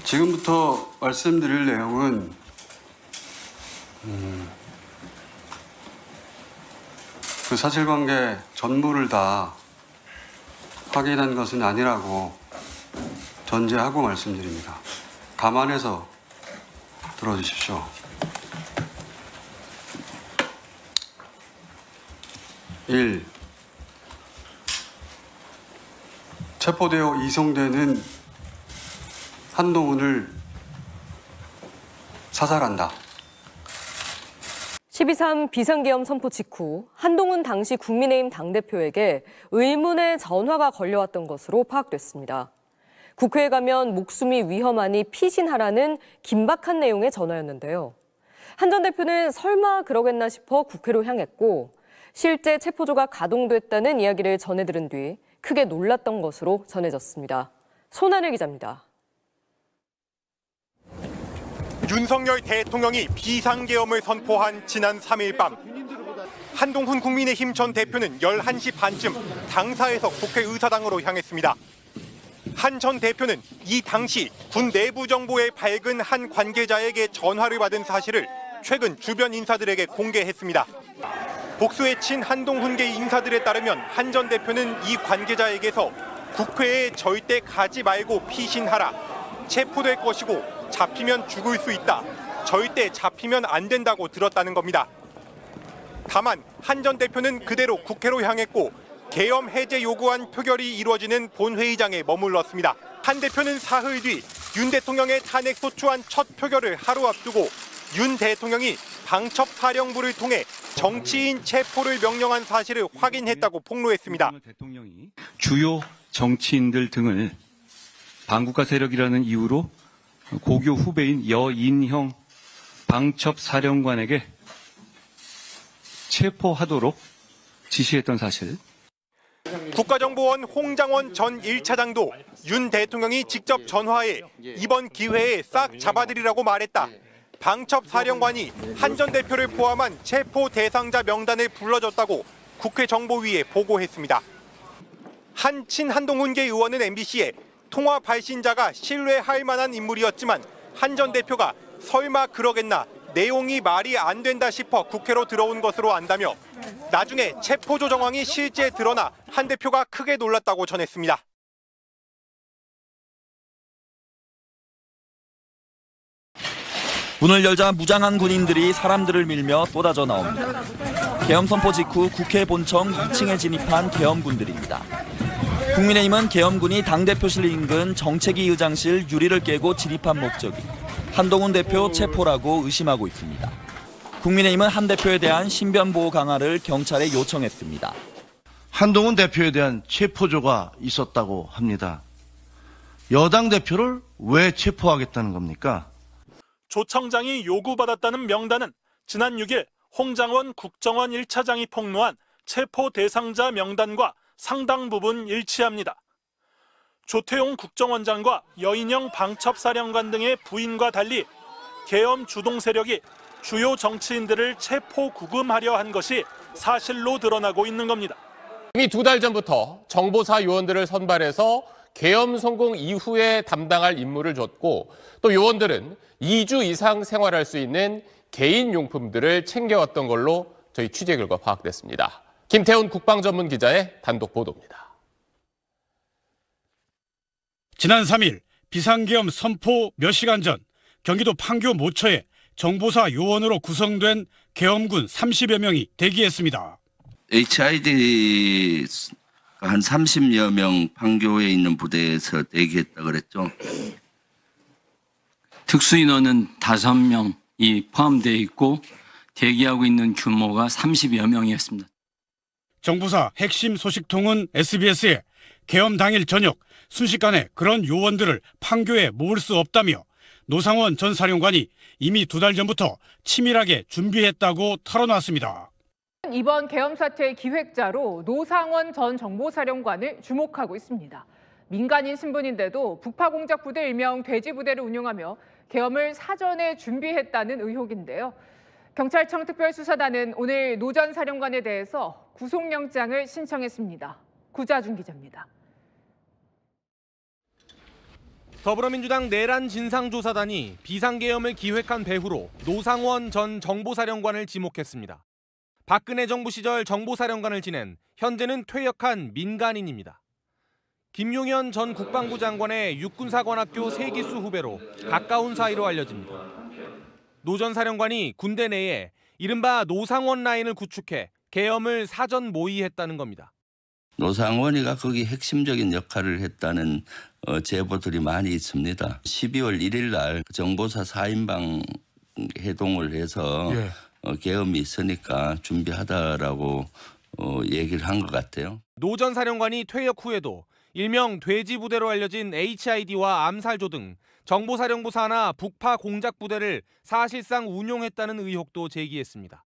지금부터 말씀드릴 내용은 그 사실관계 전부를 다 확인한 것은 아니라고 전제하고 말씀드립니다. 감안해서 들어주십시오. 1. 체포되어 이송되는 한동훈을 사살한다. 12.3 비상계엄 선포 직후 한동훈 당시 국민의힘 당대표에게 의문의 전화가 걸려왔던 것으로 파악됐습니다. 국회에 가면 목숨이 위험하니 피신하라는 긴박한 내용의 전화였는데요. 한 전 대표는 설마 그러겠나 싶어 국회로 향했고 실제 체포조가 가동됐다는 이야기를 전해들은 뒤 크게 놀랐던 것으로 전해졌습니다. 손하늘 기자입니다. 윤석열 대통령이 비상계엄을 선포한 지난 3일 밤 한동훈 국민의힘 전 대표는 11시 반쯤 당사에서 국회의사당으로 향했습니다. 한 전 대표는 이 당시 군 내부 정보에 밝은 한 관계자에게 전화를 받은 사실을 최근 주변 인사들에게 공개했습니다. 복수에 친 한동훈계 인사들에 따르면 한 전 대표는 이 관계자에게서 국회에 절대 가지 말고 피신하라, 체포될 것이고 잡히면 죽을 수 있다, 절대 잡히면 안 된다고 들었다는 겁니다. 다만 한 전 대표는 그대로 국회로 향했고 계엄 해제 요구안 표결이 이루어지는 본회의장에 머물렀습니다. 한 대표는 사흘 뒤 윤 대통령의 탄핵 소추안 첫 표결을 하루 앞두고 윤 대통령이 방첩사령부를 통해 정치인 체포를 명령한 사실을 확인했다고 폭로했습니다. 대통령이 주요 정치인들 등을 반국가 세력이라는 이유로 고교 후배인 여인형 방첩사령관에게 체포하도록 지시했던 사실. 국가정보원 홍장원 전 1차장도 윤 대통령이 직접 전화해 이번 기회에 싹 잡아들이라고 말했다. 방첩사령관이 한 전 대표를 포함한 체포 대상자 명단을 불러줬다고 국회 정보위에 보고했습니다. 한 친한동훈계 의원은 MBC에 통화 발신자가 신뢰할 만한 인물이었지만 한 전 대표가 설마 그러겠나 내용이 말이 안 된다 싶어 국회로 들어온 것으로 안다며 나중에 체포조 정황이 실제 드러나 한 대표가 크게 놀랐다고 전했습니다. 문을 열자 무장한 군인들이 사람들을 밀며 쏟아져 나옵니다. 계엄 선포 직후 국회 본청 2층에 진입한 계엄군들입니다. 국민의힘은 계엄군이 당대표실 인근 정책위 의장실 유리를 깨고 진입한 목적이 한동훈 대표 체포라고 의심하고 있습니다. 국민의힘은 한 대표에 대한 신변 보호 강화를 경찰에 요청했습니다. 한동훈 대표에 대한 체포조가 있었다고 합니다. 여당 대표를 왜 체포하겠다는 겁니까? 조청장이 요구받았다는 명단은 지난 6일 홍장원 국정원 1차장이 폭로한 체포 대상자 명단과 상당 부분 일치합니다. 조태용 국정원장과 여인영 방첩사령관 등의 부인과 달리 계엄 주동 세력이 주요 정치인들을 체포 구금하려 한 것이 사실로 드러나고 있는 겁니다. 이미 2달 전부터 정보사 요원들을 선발해서 계엄 성공 이후에 담당할 임무를 줬고 또 요원들은 2주 이상 생활할 수 있는 개인 용품들을 챙겨왔던 걸로 저희 취재 결과 파악됐습니다. 김태훈 국방전문기자의 단독 보도입니다. 지난 3일 비상계엄 선포 몇 시간 전 경기도 판교 모처에 정보사 요원으로 구성된 계엄군 30여 명이 대기했습니다. HID 한 30여 명 판교에 있는 부대에서 대기했다 그랬죠. 특수인원은 5명이 포함되어 있고 대기하고 있는 규모가 30여 명이었습니다. 정보사 핵심 소식통은 SBS에 계엄 당일 저녁 순식간에 그런 요원들을 판교에 모을 수 없다며 노상원 전 사령관이 이미 2달 전부터 치밀하게 준비했다고 털어놨습니다. 이번 계엄 사태의 기획자로 노상원 전 정보사령관을 주목하고 있습니다. 민간인 신분인데도 북파공작 부대 일명 돼지부대를 운영하며 계엄을 사전에 준비했다는 의혹인데요. 경찰청 특별수사단은 오늘 노 전 사령관에 대해서 구속영장을 신청했습니다. 구자준 기자입니다. 더불어민주당 내란 진상조사단이 비상계엄을 기획한 배후로 노상원 전 정보사령관을 지목했습니다. 박근혜 정부 시절 정보사령관을 지낸 현재는 퇴역한 민간인입니다. 김용현 전 국방부 장관의 육군사관학교 세기수 후배로 가까운 사이로 알려집니다. 노 전 사령관이 군대 내에 이른바 노상원 라인을 구축해 계엄을 사전 모의했다는 겁니다. 노상원이가 거기 핵심적인 역할을 했다는 제보들이 많이 있습니다. 12월 1일 날 정보사 4인방 해동을 해서 계엄이 있으니까 준비하다라고 얘기를 한 것 같아요. 노 전 사령관이 퇴역 후에도 일명 돼지부대로 알려진 HID와 암살조 등 정보사령부 산하 북파 공작부대를 사실상 운용했다는 의혹도 제기했습니다.